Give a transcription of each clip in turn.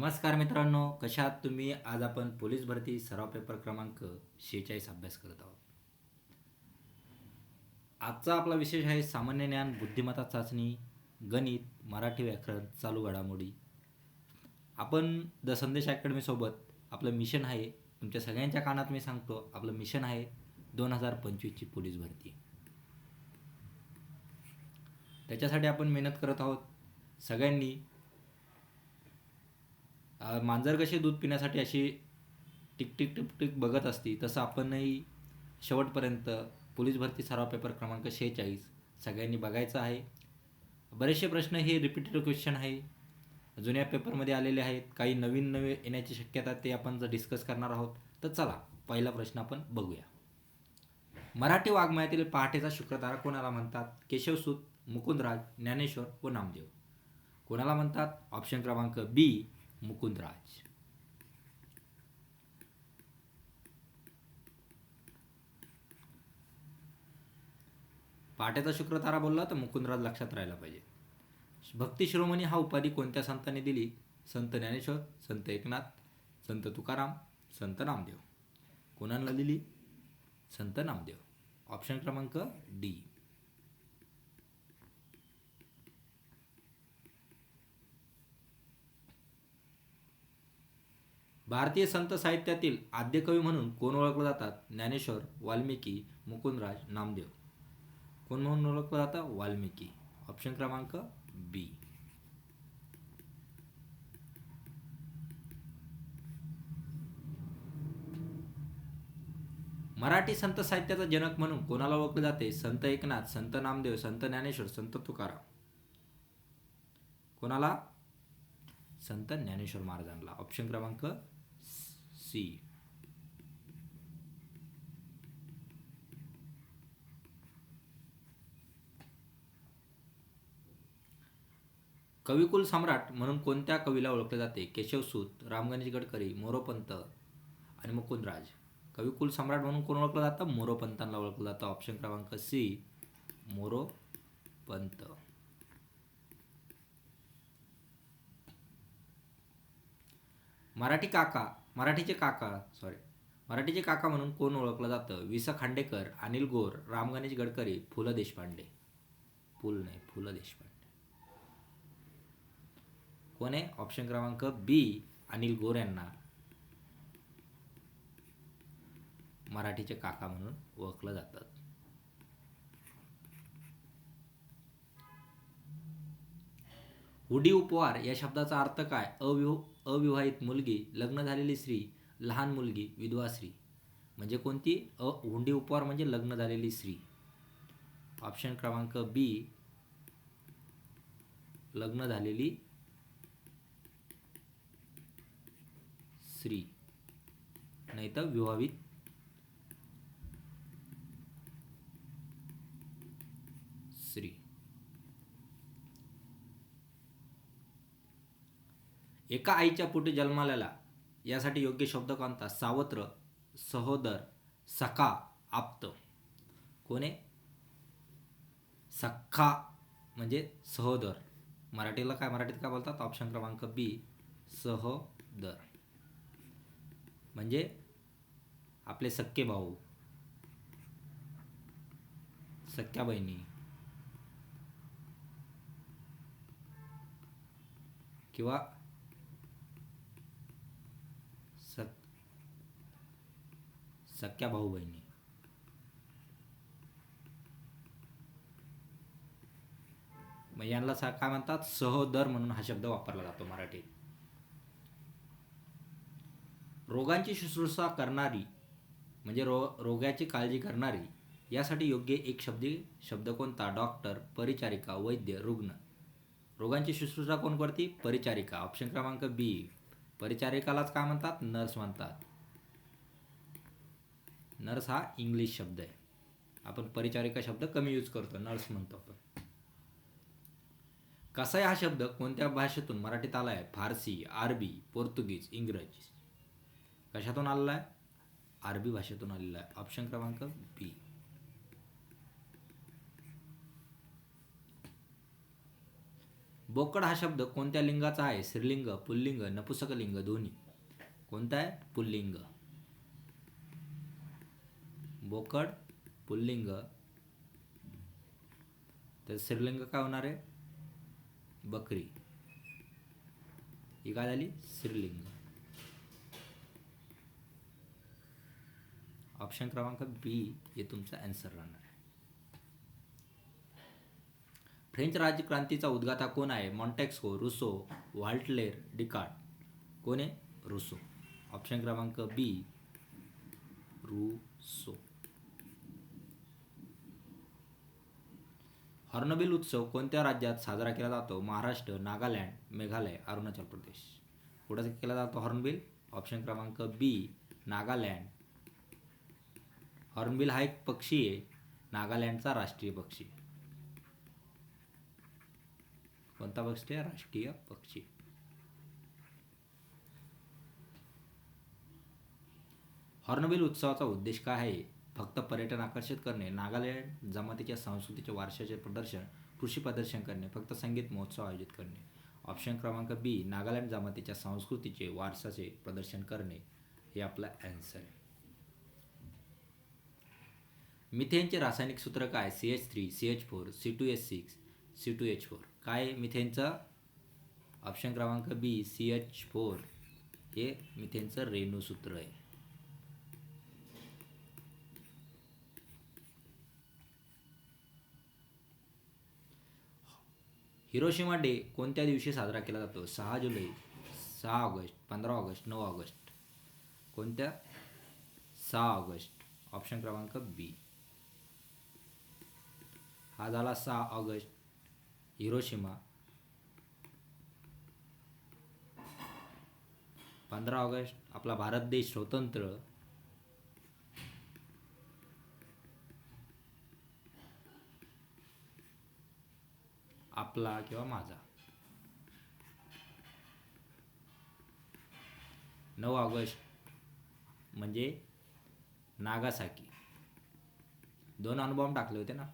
नमस्कार मित्रांनो, कशा आहात तुम्ही? आज आपण पोलीस भरती सराव पेपर क्रमांक 46 अभ्यास करत आहोत. आजचा आपला विषय आहे सामान्य ज्ञान, बुद्धिमत्ता चाचणी, गणित, मराठी व्याकरण, चालू घडामोडी. आपण द संदेश अकॅडमीसोबत आपलं मिशन आहे, तुमच्या सगळ्यांच्या कानात मी सांगतो, आपलं मिशन आहे 2025ची पोलीस भरती. त्याच्यासाठी आपण मेहनत करत आहोत. सगळ्यांनी मांजर कशी दूध पिण्यासाठी अशी टिक टिक टिक टिक बघत असती, तसं आपणही शेवटपर्यंत पोलीस भरती सराव पेपर क्रमांक 46 सगळ्यांनी बघायचं आहे. बरेचसे प्रश्न हे रिपीटेड क्वेश्चन आहे, जुन्या पेपरमध्ये आलेले आहेत, काही नवीन नवे येण्याची शक्यता ते आपण जर डिस्कस करणार आहोत. तर चला पहिला प्रश्न आपण बघूया. मराठी वाङ्मयातील पहाटेचा शुक्रतारा कोणाला म्हणतात? केशवसूत, मुकुंदराज, ज्ञानेश्वर व नामदेव. कोणाला म्हणतात? ऑप्शन क्रमांक बी, मुकुंदराज. पहाटेचा शुक्रतारा बोलला तर मुकुंदराज लक्षात राहायला पाहिजे. भक्ती शिरोमणी हा उपाधी कोणत्या संतांनी दिली? संत ज्ञानेश्वर, संत एकनाथ, संत तुकाराम, संत नामदेव. कोणाला दिली? संत नामदेव. ऑप्शन क्रमांक डी. भारतीय संत साहित्यातील आद्यकवी म्हणून कोण ओळखलं जातात? ज्ञानेश्वर, वाल्मिकी, मुकुंदराज, नामदेव. कोण म्हणून ओळखलं जातं? वाल्मिकी. ऑप्शन क्रमांक बी. मराठी संत साहित्याचा जनक म्हणून कोणाला ओळखले जाते? संत एकनाथ, संत नामदेव, संत ज्ञानेश्वर, संत तुकाराम. कोणाला? संत ज्ञानेश्वर महाराजांना. ऑप्शन क्रमांक सी. कविकुल सम्राट म्हणून कोणत्या कवीला ओळखले जाते? केशवसूत, राम गणेश गडकरी, मोरोपंत आणि मुकुंदराज. कविकुल सम्राट म्हणून कोण ओळखलं जातं? मोरोपंतांना ओळखलं जातं. ऑप्शन क्रमांक सी, मोरोपंत. मराठीचे काका म्हणून कोण ओळखलं जातं? वि. स. खांडेकर, अनिल गोर, राम गणेश गडकरी, पु. ल. देशपांडे. पु. ल. देशपांडे. कोण आहे? ऑप्शन क्रमांक बी, अनिल गोर यांना मराठीचे काका म्हणून ओळखलं जातं. हुडी उपवार या शब्दाचा अर्थ काय? अविवाहित मुलगी, लग्न झालेली स्त्री, लहान मुलगी, विधवा स्त्री. म्हणजे कोणती? हुंडी उपवार म्हणजे लग्न झालेली स्त्री. ऑप्शन क्रमांक बी, लग्न झालेली स्त्री, नाही तर विवाहित स्त्री. एका आईच्या पोटी जन्माला यासाठी योग्य शब्द कोणता? सावत्र, सहोदर, सखा, आप्त. कोण आहे? सखा म्हणजे सहोदर. मराठीत काय बोलतात? ऑप्शन क्रमांक बी, सहोदर. म्हणजे आपले सख्खे भाऊ, सख्या बहिणी किंवा सख्या भाऊ बहिणी. मग यांना काय म्हणतात? सहोदर म्हणून हा शब्द वापरला जातो मराठीत. रोगांची शुश्रूषा करणारी म्हणजे रोगाची काळजी करणारी यासाठी योग्य एक शब्द कोणता? डॉक्टर, परिचारिका, वैद्य, रुग्ण. रोगांची शुश्रूषा कोण करते? परिचारिका. ऑप्शन क्रमांक बी. परिचारिकालाच काय म्हणतात? नर्स म्हणतात. नर्स हा इंग्लिश शब्द आहे, आपण परिचारिका शब्द कमी यूज करतो, नर्स म्हणतो आपण. कसाई हा शब्द कोणत्या भाषेतून मराठीत आला आहे? फारसी, अरबी, पोर्तुगीज, इंग्रजी. कशातून आलेला आहे? अरबी भाषेतून आलेला आहे. ऑप्शन क्रमांक बी. बोकड हा शब्द कोणत्या लिंगाचा आहे? स्त्रीलिंग, पुल्लिंग, नपुंसकलिंग, दोन्ही. कोणता आहे? पुल्लिंग. बोकड पुल्लिंग, तर स्त्रीलिंग काय होणार आहे? बकरी. ही काय झाली? स्त्रीलिंग. ऑप्शन क्रमांक बी हे तुमचा आन्सर राहणार आहे. फ्रेंच राज्यक्रांतीचा उद्गाता कोण आहे? Montesquieu, Rousseau, Voltaire, Descartes. कोण आहे? रुसो. ऑप्शन क्रमांक बी रुसो. हॉर्नबिल उत्सव कोणत्या राज्यात साजरा केला जातो? महाराष्ट्र, नागालँड, मेघालय, अरुणाचल प्रदेश. कुठं केला जातो हॉर्नबिल? ऑप्शन क्रमांक बी नागालँड. हॉर्नबिल हा एक पक्षी आहे, नागालँडचा राष्ट्रीय पक्षी. कोणता पक्षी आहे? राष्ट्रीय पक्षी. हॉर्नबिल उत्सवाचा उद्देश काय आहे? फक्त पर्यटन आकर्षित करणे, नागालँड जमातीच्या सांस्कृतिक वारशाचे प्रदर्शन, कृषी प्रदर्शन करणे, फक्त संगीत महोत्सव आयोजित करणे. ऑप्शन क्रमांक बी नागालँड जमातीच्या संस्कृतीचे वारसाचे प्रदर्शन करणे हे आपला आन्सर आहे. मिथेनचे रासायनिक सूत्र काय? CH3, CH4, C2H6, C2H4. काय मिथेनचं? ऑप्शन क्रमांक बी CH4 हे मिथेनचं रेणूसूत्र आहे. हिरोशिमा डे कोणत्या दिवशी साजरा केला जातो? 6 जुलै, 6 ऑगस्ट, 15 ऑगस्ट, 9 ऑगस्ट. कोणत्या? 6 ऑगस्ट. ऑप्शन क्रमांक बी. हा झाला 6 ऑगस्ट हिरोशिमा. 15 ऑगस्ट आपला भारत देश स्वतंत्र. आपला किंवा माझा. 9 ऑगस्ट म्हणजे नागासाकी. 2 अणुबॉम्ब टाकले होते ना.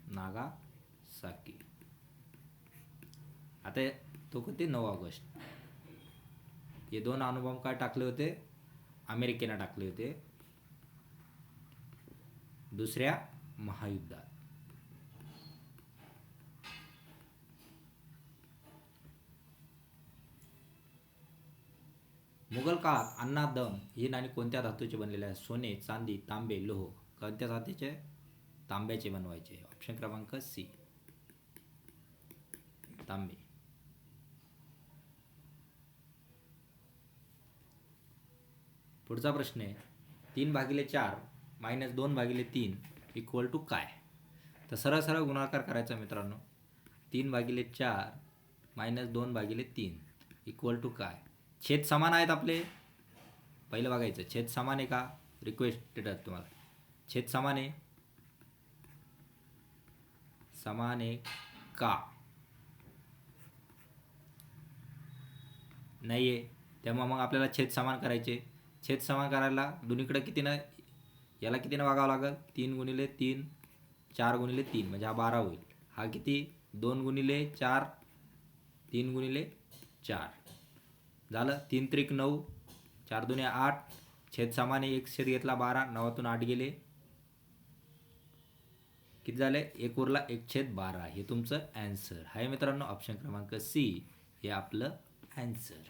नागासाकी. आता तो किती? 9 ऑगस्ट. हे 2 अणुबॉम्ब काय टाकले होते? अमेरिकेने टाकले होते दुसऱ्या महायुद्धात. मुघल काळात अन्नादम ही नाणी कोणत्या धातूचे बनलेले आहे? सोने, चांदी, तांबे, लोह. कोणत्या धातूचे? तांब्याचे बनवायचे. ऑप्शन क्रमांक सी तांबे. पुढचा प्रश्न आहे 3/4 - 2/3 इक्वल टू काय? तर सरळ सरळ गुणाकार करायचा मित्रांनो. 3/4 - 2/3 इक्वल टू काय? छेद समान आहेत आपले. पहिलं बघायचं छेद समान आहे का. रिक्वेस्टेड आहे तुम्हाला. छेद समान आहे. समान आहे का? नाही आहे. त्यामुळे मग आपल्याला छेद समान करायचे. छेद समान करायला दोन्हीकडे कितीनं, याला कितीनं वागावं लागेल? 3 × 3, 4 × 3 म्हणजे हा 12 होईल. हा किती? 2 × 4, 3 × 4 झालं. 3 त्रिक 9, 4 दुने 8. छेद समान आहे. एक छेद घेतला 12, 9तून 8 गेले. किती झाले? 1 उरला 1/12. हे तुमचं आन्सर आहे मित्रांनो. ऑप्शन क्रमांक सी हे आपलं आन्सर.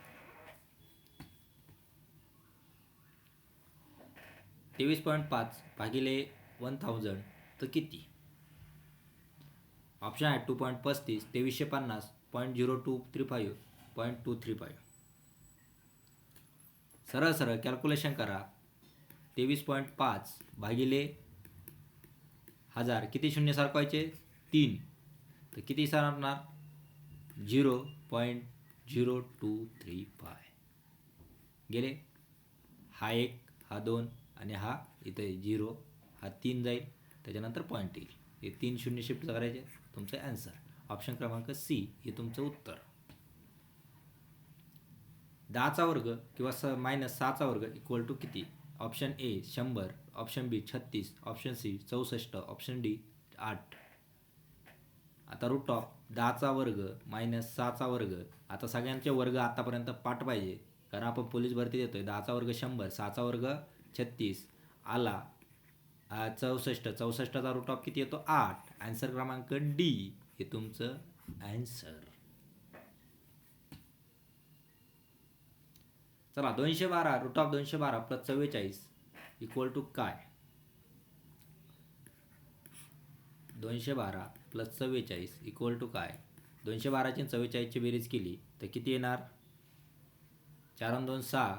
23.5 भागिले 1000 तर किती? ऑप्शन आहे 2.35, 2350, 0.0235, 0.235. सरळ सरळ कॅल्क्युलेशन करा. 23.5 भागिले 1000 किती शून्य सरकवायचे? 3. तर किती सरकणार? 0.0235 गेले. हा 1, हा 2 आणि हा इथे 0. हा 3 जाईल, त्याच्यानंतर पॉईंट येईल. हे 3 शून्य शिफ्ट करायचे. तुमचं आन्सर ऑप्शन क्रमांक सी हे तुमचं उत्तर. 10चा वर्ग किंवा -6चा वर्ग इक्वल टू किती? Option A 100, option B 36, option C 64, option D 8. आता रूट ऑफ 10चा वर्ग मायनस 6चा वर्ग. आता सगळ्यांचे वर्ग आतापर्यंत पाठ पाहिजे, कारण आपण पोलीस भरती देतोय. 10चा वर्ग 100, 6चा वर्ग 36 आला 64. 64चा रूट ऑफ किती येतो? 8. आन्सर क्रमांक डी हे तुमचं आन्सर. चला 212 root of 212 plus 44 equal to काय? 212 प्लस 44 इक्वल टू काय? 212ची 44ची बेरीज केली तर किती येणार? 4 आणि 2 6,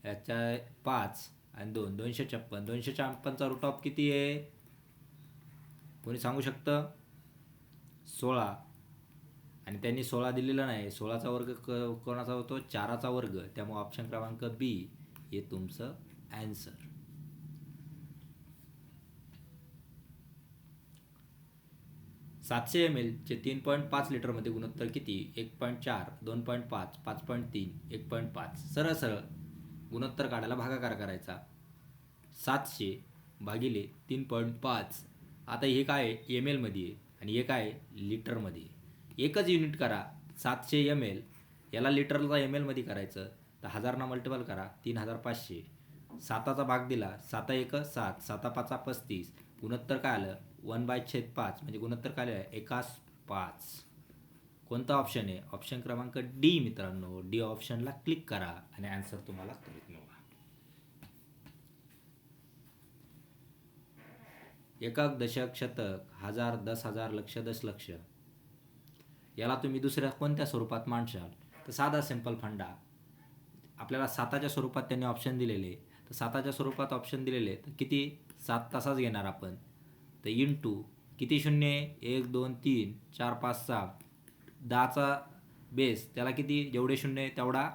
याच्या 5 आणि 2 256. 256चा रूट ऑफ किती आहे? कोणी सांगू शकतं? 16. आणि त्यांनी 16 दिलेला नाही. 16चा वर्ग कोणाचा होतो? 4चा वर्ग. त्यामुळे ऑप्शन क्रमांक बी हे तुमचं आन्सर. $700 चे 3.5 लिटरमध्ये गुणोत्तर किती? 1.4, 2.5, 5.3, 1.5. सरळ सरळ गुणोत्तर काढायला भागाकार करायचा. 700 भागिले 3.5. आता हे काय एम एलमध्ये आहे आणि हे काय लिटरमध्ये आहे. एकच युनिट करा. 700 ml याला लिटरला एम एलमध्ये करायचं तर 1000 मल्टिपल करा. 3500. 7चा भाग दिला. 7 1 7, 7 5 35. गुणोत्तर काय आलं? 1/5 म्हणजे गुणोत्तर काय आलं? 1/5. कोणता ऑप्शन आहे? ऑप्शन क्रमांक डी मित्रांनो. डी ऑप्शनला क्लिक करा आणि आन्सर तुम्हाला त्वरित मिळवा. एकक, दशक, शतक, हजार, 10,000, लक्ष, दशलक्ष याला तुम्ही दुसऱ्या कोणत्या स्वरूपात मांडशाल? तर साधा सिंपल फंडा. आपल्याला 7च्या स्वरूपात त्यांनी ऑप्शन दिलेले, तर 7च्या स्वरूपात ऑप्शन दिलेले तर किती? 7 तासाच घेणार आपण. तर इंटू किती शून्य? 1 2 3 4 5 6. 10चा बेस त्याला किती? जेवढे शून्य आहे तेवढा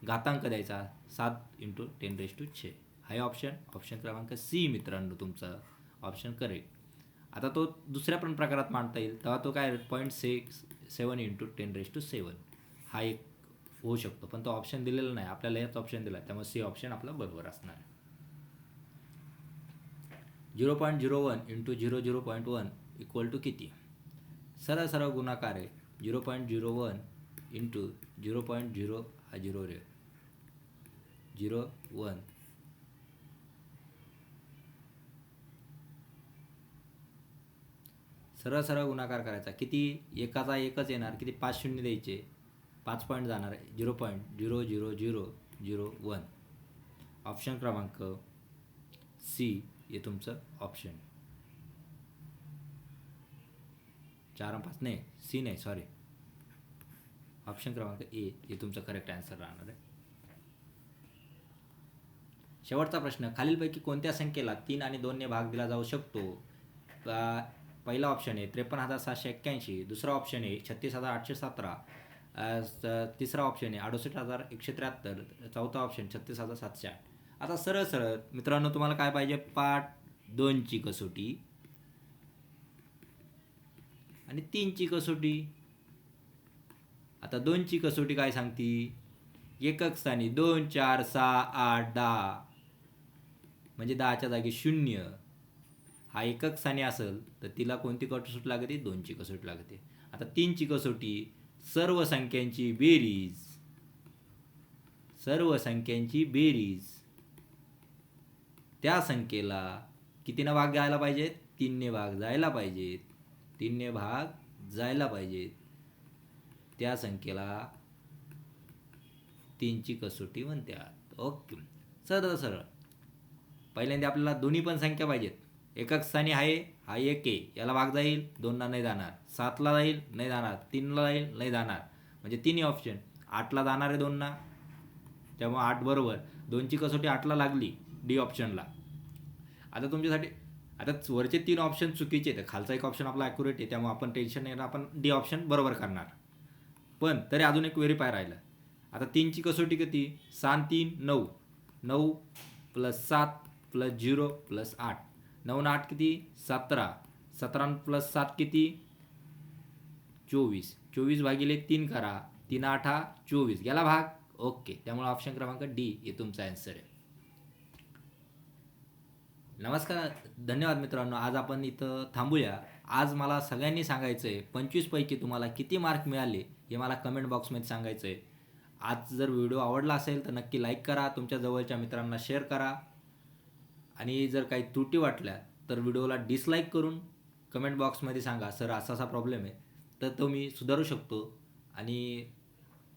घातांक द्यायचा. 7 × 10⁶. हा ऑप्शन क्रमांक सी मित्रांनो तुमचा ऑप्शन करेक्ट. आता तो दुसऱ्या पण प्रकारात मांडता येईल, तेव्हा तो काय 0.67 × 10⁷. हा एक होऊ शकतो, पण तो ऑप्शन दिलेला नाही आपल्याला. याच ऑप्शन दिला, त्यामुळे सी ऑप्शन आपला बरोबर असणार. 0.01 × 0.1 इक्वल टू किती? सरळ सरळ गुणाकार आहे. 0.01 × 0.0 हा 0 रे 0.1. सरळ सरळ गुणाकार करायचा. किती? एकाचा एकच येणार. किती? 5 शून्य द्यायचे. 5 पॉईंट जाणार. 0.00001. ऑप्शन क्रमांक सी हे तुमचं ऑप्शन. 4 आणि 5 नाही, सी नाही, सॉरी. ऑप्शन क्रमांक ए हे तुमचं करेक्ट आन्सर राहणार आहे. शेवटचा प्रश्न. खालीलपैकी कोणत्या संख्येला 3 आणि 2 ने भाग दिला जाऊ शकतो? पहिला ऑप्शन आहे 53,781. दुसरा ऑप्शन आहे 36,817. तिसरा ऑप्शन आहे 68,173. चौथा ऑप्शन 36,708. आता सरळ सरळ मित्रांनो तुम्हाला काय पाहिजे? पार्ट 2ची कसोटी आणि 3ची कसोटी. आता 2ची कसोटी काय सांगती? एकक स्थानी 2 4 6 8 10 म्हणजे 10च्या जागी 0 हा एकक स्थानी असेल तर तिला कोणती कसोटी लागते? 2ची कसोटी लागते. आता 3ची कसोटी सर्व संख्यांची बेरीज. सर्व संख्यांची बेरीज. त्या संख्येला कितीने भाग जायला पाहिजेत? 3ने भाग जायला पाहिजेत. 3ने भाग जायला पाहिजेत. त्या संख्येला 3ची कसोटी म्हणतात. ओके. सरळ सरळ पहिल्यांदा आपल्याला दोन्ही पण संख्या पाहिजेत. एकक स्थानी आहे हा 1 आहे, याला भाग जाईल 2ला नाही जाणार. 7ला जाईल नाही जाणार. 3ला जाईल नाही जाणार. म्हणजे तिन्ही ऑप्शन. 8ला जाणार आहे 2ला, त्यामुळे 8 बरोबर. 2ची कसोटी 8ला लागली डी ऑप्शनला. आता तुमच्यासाठी आता वरचे 3 ऑप्शन चुकीचे आहेत, खालचा एक ऑप्शन आपला ॲक्युरेट आहे, त्यामुळे आपण टेन्शन नाही, आपण डी ऑप्शन बरोबर करणार. पण तरी अजून एक व्हेरीफाय राहिलं. आता 3ची कसोटी किती? 7 3 9. 9 + 7 + 0 + 8. 9 आणि 8 किती? 17. 17 + 7 किती? 24. 24 भागिले 3 करा. 3 8 24 गेला भाग. ओके. त्यामुळे ऑप्शन क्रमांक डी हे तुमचा आन्सर आहे. नमस्कार. धन्यवाद मित्रांनो. आज आपण इथं थांबूया. आज मला सगळ्यांनी सांगायचं आहे 25 पैकी तुम्हाला किती मार्क मिळाले हे मला कमेंट बॉक्समध्ये सांगायचं आहे. आज जर व्हिडिओ आवडला असेल तर नक्की लाईक करा, तुमच्या जवळच्या मित्रांना शेअर करा आणि जर काही त्रुटी वाटल्या तर व्हिडिओला डिसलाईक करून कमेंट बॉक्समध्ये सांगा, सर असा असा प्रॉब्लेम आहे, तर तो मी सुधारू शकतो. आणि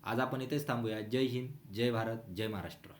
आज आपण इथेच थांबूया. जय हिंद, जय भारत, जय महाराष्ट्र.